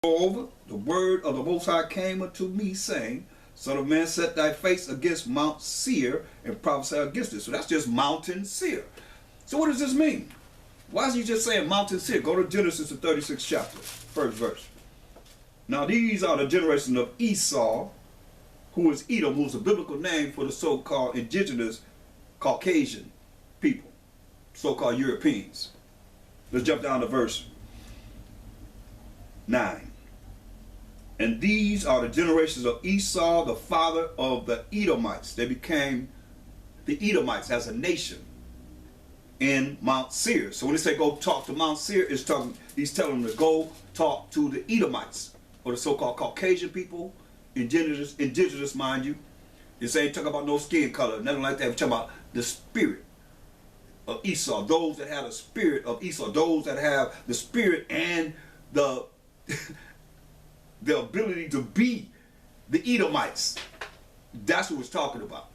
Moreover, the word of the Most High came unto me, saying, Son of man, set thy face against Mount Seir and prophesy against it. So that's just Mountain Seir. So what does this mean? Why is he just saying Mountain Seir? Go to Genesis, the 36th chapter, first verse. Now these are the generations of Esau, who is Edom, who is a biblical name for the so-called indigenous Caucasian people, so-called Europeans. Let's jump down to verse 9. And these are the generations of Esau, the father of the Edomites. They became the Edomites as a nation in Mount Seir. So when they say go talk to Mount Seir, he's telling them to go talk to the Edomites, or the so-called Caucasian people, indigenous, mind you. This ain't talking about no skin color, nothing like that. We're talking about the spirit of Esau, those that have the spirit of Esau, those that have the spirit and the the ability to be the Edomites. That's what it's talking about.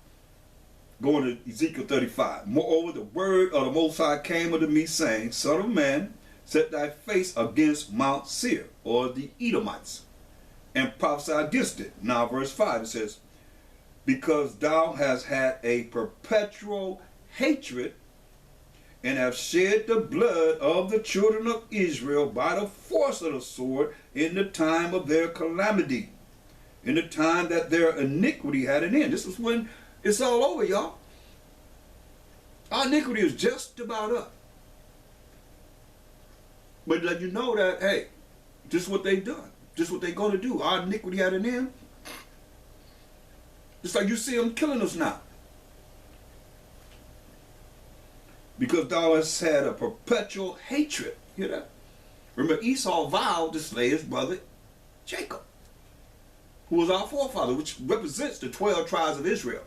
Going to Ezekiel 35. Moreover, the word of the Most High came unto me, saying, Son of man, set thy face against Mount Seir, or the Edomites, and prophesy against it. Now verse 5, it says, because thou hast had a perpetual hatred, and have shed the blood of the children of Israel by the force of the sword in the time of their calamity, in the time that their iniquity had an end. This is when it's all over, y'all. Our iniquity is just about up. But let you know that, hey, this is what they've done. This is what they're going to do. Our iniquity had an end. It's like you see them killing us now. Because thou hast had a perpetual hatred. Hear that? Remember, Esau vowed to slay his brother Jacob, who was our forefather, which represents the 12 tribes of Israel.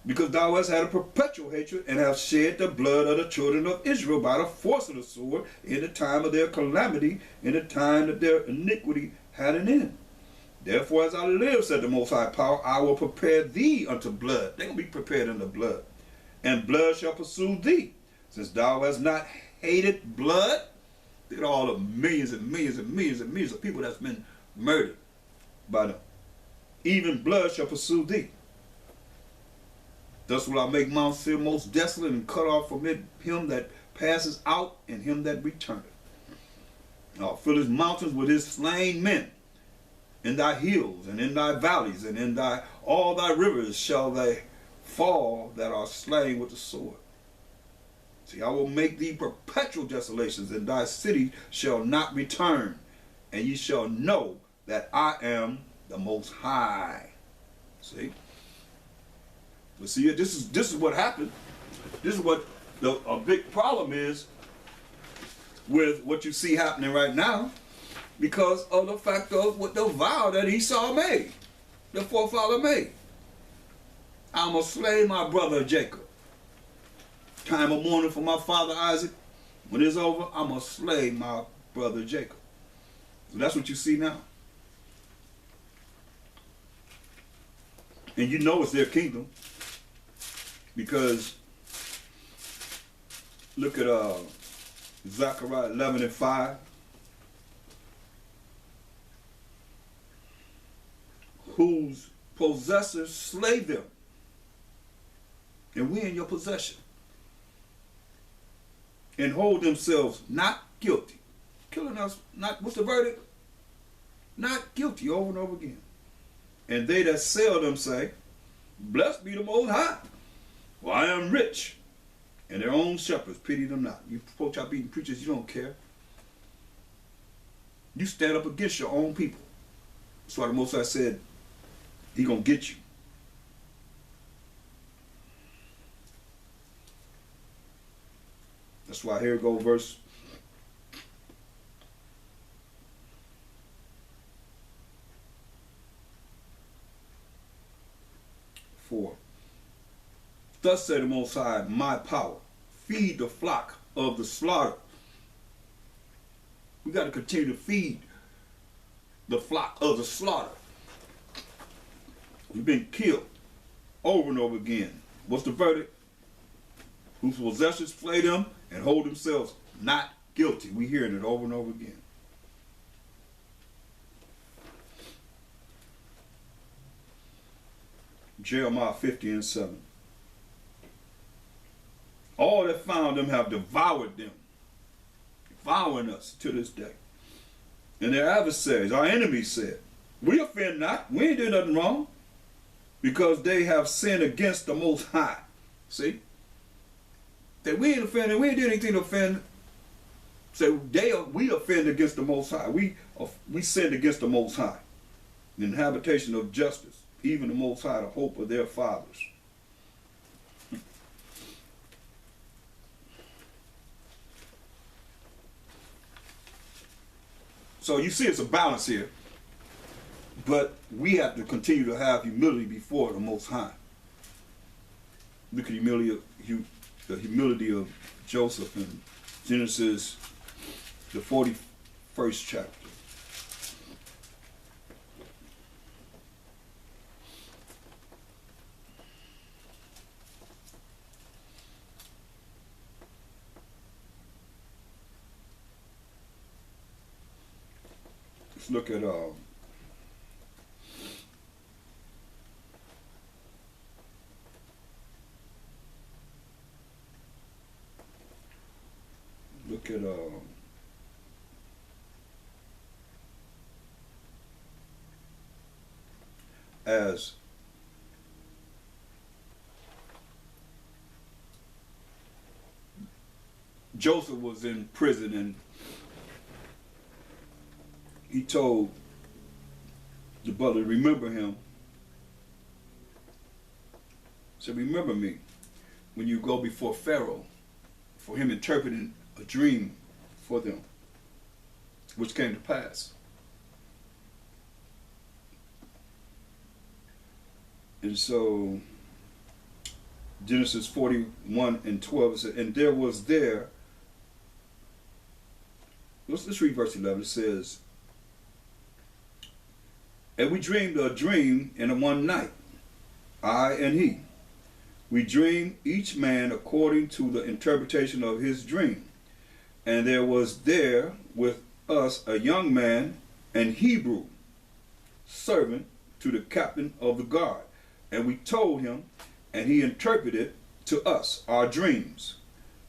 Because thou hast had a perpetual hatred, and have shed the blood of the children of Israel by the force of the sword in the time of their calamity, in the time that their iniquity had an end. Therefore, as I live, said the Most High Power, I will prepare thee unto blood. They're going to be prepared unto blood. And blood shall pursue thee. Since thou hast not hated blood, look at all the millions and millions and millions and millions of people that's been murdered by them. Even blood shall pursue thee. Thus will I make Mount Seir most desolate, and cut off from it him that passes out, and him that returneth. I'll fill his mountains with his slain men. In thy hills, and in thy valleys, and in all thy rivers shall they fall that are slain with the sword. See, I will make thee perpetual desolations, and thy city shall not return, and ye shall know that I am the Most High. See? But see, this is what happened. This is what a big problem is with what you see happening right now, because of the fact of what the vow that Esau made, the forefather made. I'm going to slay my brother Jacob. Time of mourning for my father Isaac. When it's over, I'm going to slay my brother Jacob. So that's what you see now. And you know it's their kingdom, because look at Zechariah 11 and 5. Whose possessors slay them, and we in your possession, and hold themselves not guilty. Killing us, not, what's the verdict? Not guilty, over and over again. And they that sell them say, blessed be the Most High, for I am rich, and their own shepherds pity them not. You folks out beating preachers, you don't care. You stand up against your own people. That's why the Most High said, He gonna get you. That's why here go verse 4. Thus said the Most High, my power, feed the flock of the slaughter. We got to continue to feed the flock of the slaughter. We've been killed over and over again. What's the verdict? Whose possessors slay them and hold themselves not Guilty. We hearing it over and over again. Jeremiah 50:7. All that found them have devoured them, devouring us to this day. And their adversaries, our enemies, said, we offend not, we ain't doing nothing wrong, because they have sinned against the Most High. See? That we ain't offended, we ain't doing anything to offend. So we offend against the Most High. We sinned against the Most High. In the habitation of justice, even the Most High, the hope of their fathers. So you see it's a balance here. But we have to continue to have humility before the Most High. Look at the humility of Joseph in Genesis, the 41st chapter. Let's look at as Joseph was in prison and he told the brother to remember him. So remember me when you go before Pharaoh, for him interpreting a dream for them, which came to pass. And so Genesis 41:12 said, and there was there, let's read verse 11. It says, and we dreamed a dream in one night, I and he. We dreamed each man according to the interpretation of his dream. And there was there with us a young man, an Hebrew, servant to the captain of the guard. And we told him, and he interpreted to us our dreams.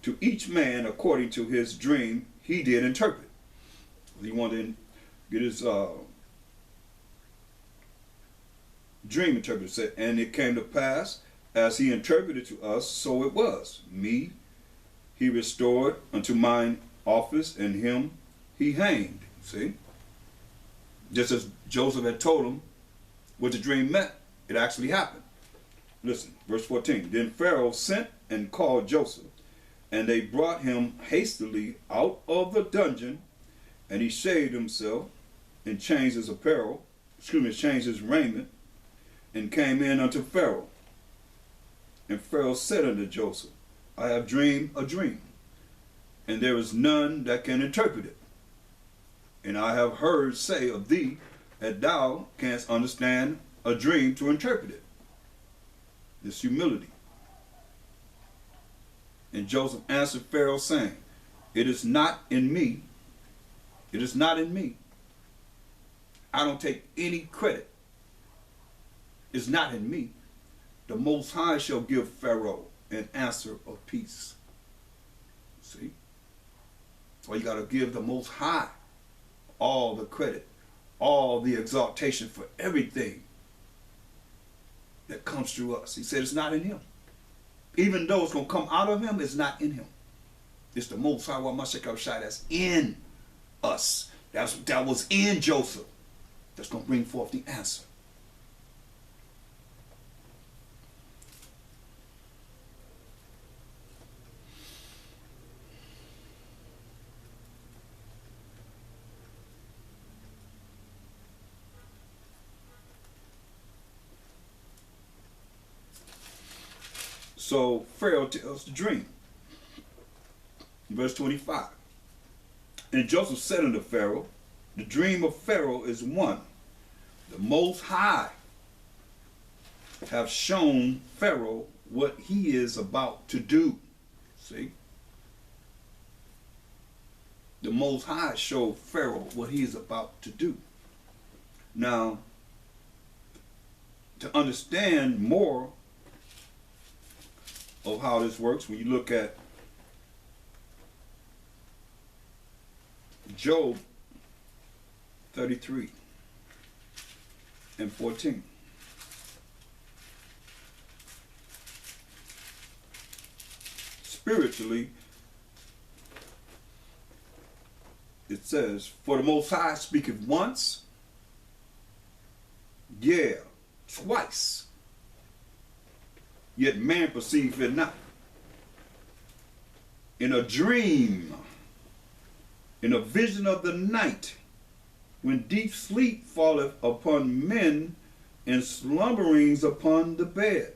To each man according to his dream he did interpret. He wanted to get his dream interpreted. And it came to pass, as he interpreted to us, so it was. Me he restored unto mine office, and him he hanged. See? Just as Joseph had told him what the dream meant, it actually happened. Listen, verse 14. Then Pharaoh sent and called Joseph, and they brought him hastily out of the dungeon, and he shaved himself and changed his apparel, changed his raiment, and came in unto Pharaoh. And Pharaoh said unto Joseph, I have dreamed a dream, and there is none that can interpret it. And I have heard say of thee that thou canst understand a dream to interpret it. This humility. And Joseph answered Pharaoh, saying, it is not in me. It is not in me. I don't take any credit. It's not in me. The Most High shall give Pharaoh an answer of peace. See? So you got to give the Most High all the credit, all the exaltation for everything that comes through us. He said it's not in him. Even though it's going to come out of him, it's not in him. It's the Most High that's in us. That was in Joseph. That's going to bring forth the answer. So Pharaoh tells the dream. Verse 25. And Joseph said unto Pharaoh, the dream of Pharaoh is one. The Most High have shown Pharaoh what he is about to do. See? the Most High showed Pharaoh what he is about to do. Now, to understand more of how this works, when you look at Job 33 and 14. Spiritually, it says, for the Most High speaketh once, yeah, twice, yet man perceiveth it not. In a dream, in a vision of the night, when deep sleep falleth upon men, and slumberings upon the bed.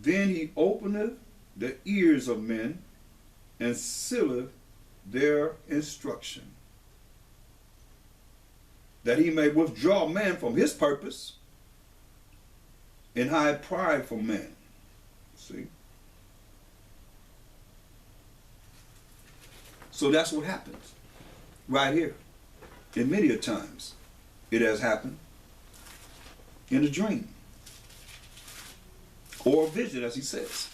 Then he openeth the ears of men, and sealeth their instruction, that he may withdraw man from his purpose, and hide pride from man. See? So that's what happens right here. And many a times it has happened in a dream or a vision, as he says.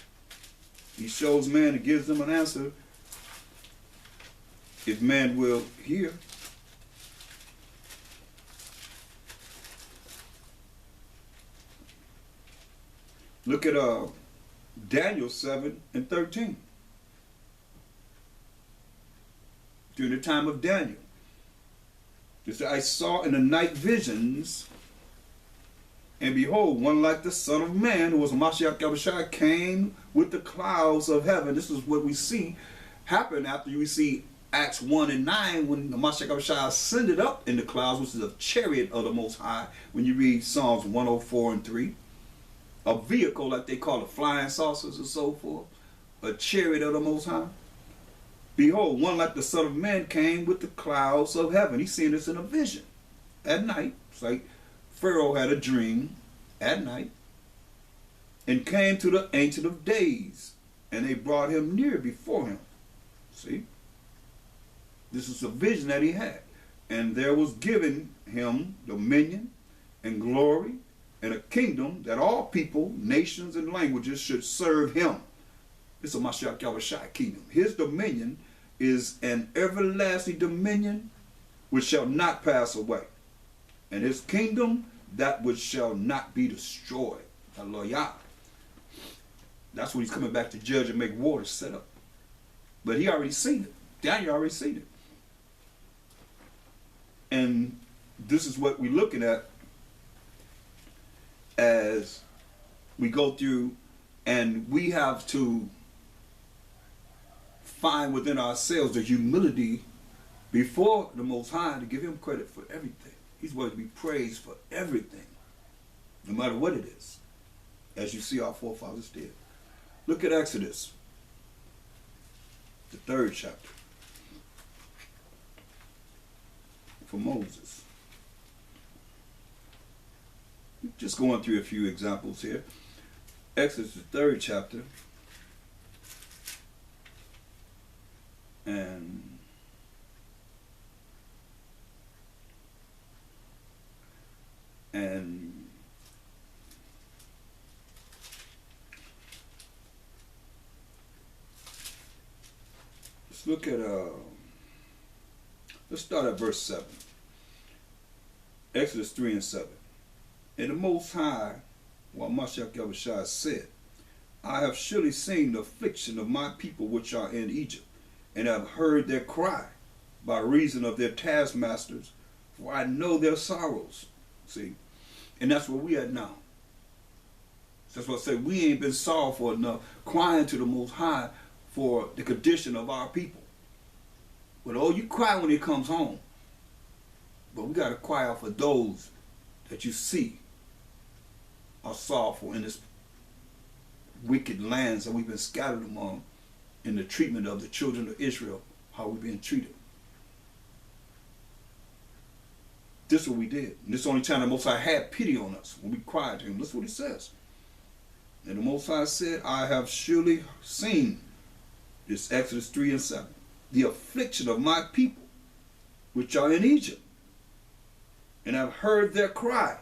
He shows man and gives them an answer if man will hear. Look at Daniel 7 and 13. During the time of Daniel, it said, I saw in the night visions, and behold, one like the Son of Man, who was Mashiach Yahushua, came with the clouds of heaven. This is what we see happen after we see Acts 1 and 9, when the Mashiach Yahushua ascended up in the clouds, which is a chariot of the Most High. When you read Psalms 104 and 3, a vehicle like they call it, flying saucers and so forth, a chariot of the Most High. Behold, one like the Son of Man came with the clouds of heaven. He's seen this in a vision at night. It's like Pharaoh had a dream at night and came to the Ancient of Days, and they brought him near before him. See? This is a vision that he had. And there was given him dominion and glory and a kingdom that all people, nations, and languages should serve him. It's a Mashiach Yahushua kingdom. His dominion is an everlasting dominion which shall not pass away. And his kingdom, that which shall not be destroyed. Hallelujah. That's when he's coming back to judge and make war to set up. But he already seen it. Daniel already seen it. And this is what we're looking at as we go through, and we have to find within ourselves the humility before the Most High to give him credit for everything. He's worthy to be praised for everything, no matter what it is, as you see our forefathers did. Look at Exodus, the 3rd chapter, for Moses. Just going through a few examples here. Exodus, the 3rd chapter, and let's look at let's start at verse 7. Exodus 3 and 7. And the Most High, while Mashiach Yahushua said, I have surely seen the affliction of my people which are in Egypt, and have heard their cry by reason of their taskmasters, for I know their sorrows. See? And that's where we at now. That's what I say, we ain't been sorrowful enough, crying to the Most High for the condition of our people. But oh, you cry when he comes home. But we got to cry out for those that you see are sorrowful in this wicked lands that we've been scattered among, in the treatment of the children of Israel, how we've been treated. This is what we did. And this is the only time the Most High had pity on us, when we cried to him. That's what he says. And the Most High said, I have surely seen, this Exodus 3 and 7. the affliction of my people, which are in Egypt, and have heard their cry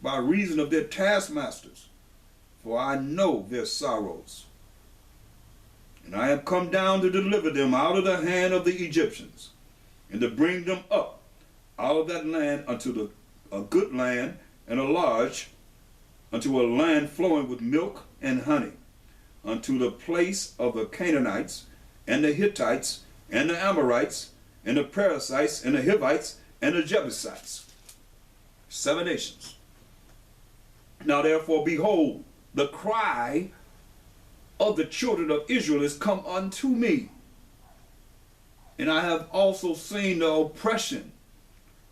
by reason of their taskmasters, for I know their sorrows. And I have come down to deliver them out of the hand of the Egyptians, and to bring them up out of that land unto a good land and a large, unto a land flowing with milk and honey, unto the place of the Canaanites, and the Hittites, and the Amorites, and the Perizzites, and the Hivites, and the Jebusites. 7 nations. Now therefore, behold, the cry of the children of Israel is come unto me. And I have also seen the oppression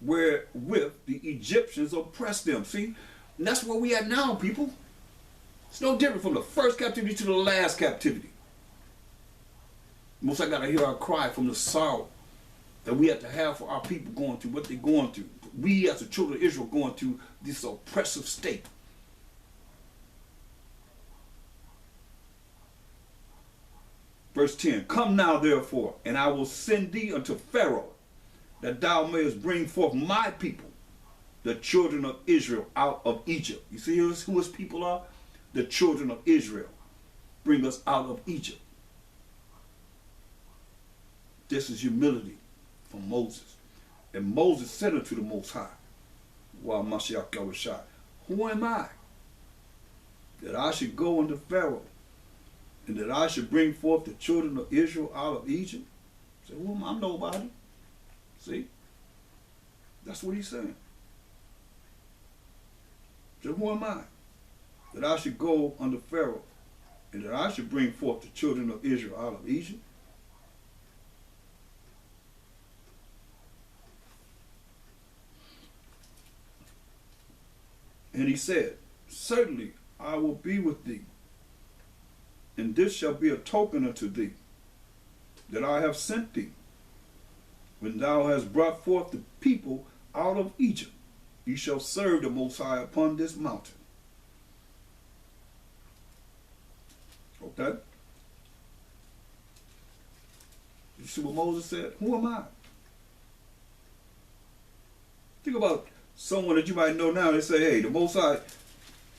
wherewith the Egyptians oppressed them. See, and that's where we at now, people. It's no different from the first captivity to the last captivity. Most I got to hear our cry from the sorrow that we have to have for our people going through what they're going through. We as the children of Israel going through this oppressive state. Verse 10, come now therefore, and I will send thee unto Pharaoh, that thou mayest bring forth my people, the children of Israel, out of Egypt. You see who his people are? The children of Israel. Bring us out of Egypt. This is humility from Moses. And Moses said unto the Most High, while Mashiach Yahushua, who am I, that I should go unto Pharaoh, and that I should bring forth the children of Israel out of Egypt? Say, well, I'm nobody. See? That's what he's saying. So who am I? That I should go unto Pharaoh, and that I should bring forth the children of Israel out of Egypt? And he said, certainly I will be with thee, and this shall be a token unto thee, that I have sent thee. When thou hast brought forth the people out of Egypt, ye shall serve the Most High upon this mountain. Okay? You see what Moses said? Who am I? Think about someone that you might know now. They say, hey, the Most High,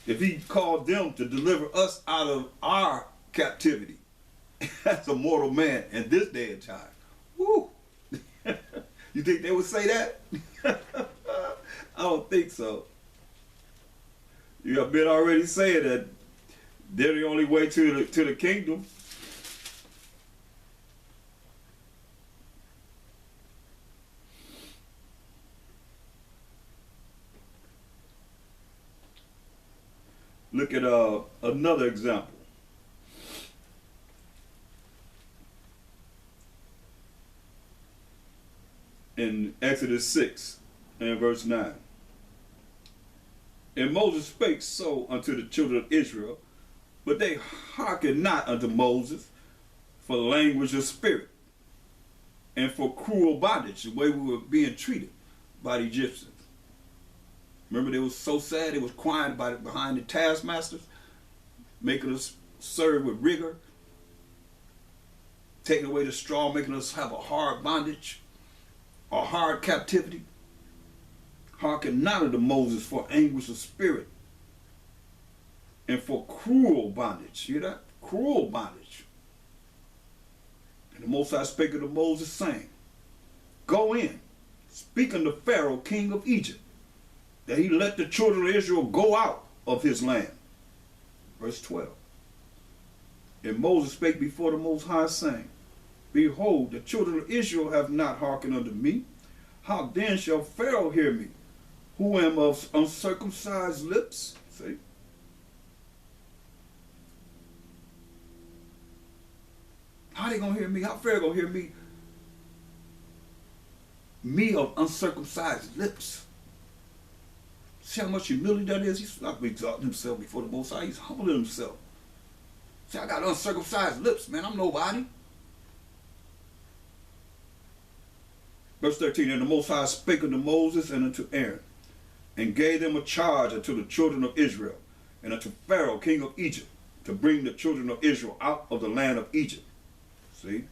if he called them to deliver us out of our captivity, that's a mortal man in this day and time. Woo! You think they would say that? I don't think so. You have been already saying that they're the only way to the kingdom. Look at another example. In Exodus 6 and verse 9. And Moses spake so unto the children of Israel, but they hearkened not unto Moses for language of spirit, and for cruel bondage, the way we were being treated by the Egyptians. Remember, they was so sad, they was crying about it behind the taskmasters, making us serve with rigor, taking away the straw, making us have a hard bondage, a hard captivity. Hearken not unto Moses for anguish of spirit, and for cruel bondage. Hear that? Cruel bondage. And the Most High spake unto Moses, saying, go in, speak unto Pharaoh, king of Egypt, that he let the children of Israel go out of his land. Verse 12. And Moses spake before the Most High, saying, behold, the children of Israel have not hearkened unto me. How then shall Pharaoh hear me, who am of uncircumcised lips? See? How they gonna hear me? How Pharaoh gonna hear me? Me of uncircumcised lips. See how much humility that is? He's not exalting himself before the Most High. He's humbling himself. See, I got uncircumcised lips, man. I'm nobody. Verse 13, and the Most High spake unto Moses and unto Aaron, and gave them a charge unto the children of Israel, and unto Pharaoh, king of Egypt, to bring the children of Israel out of the land of Egypt. See?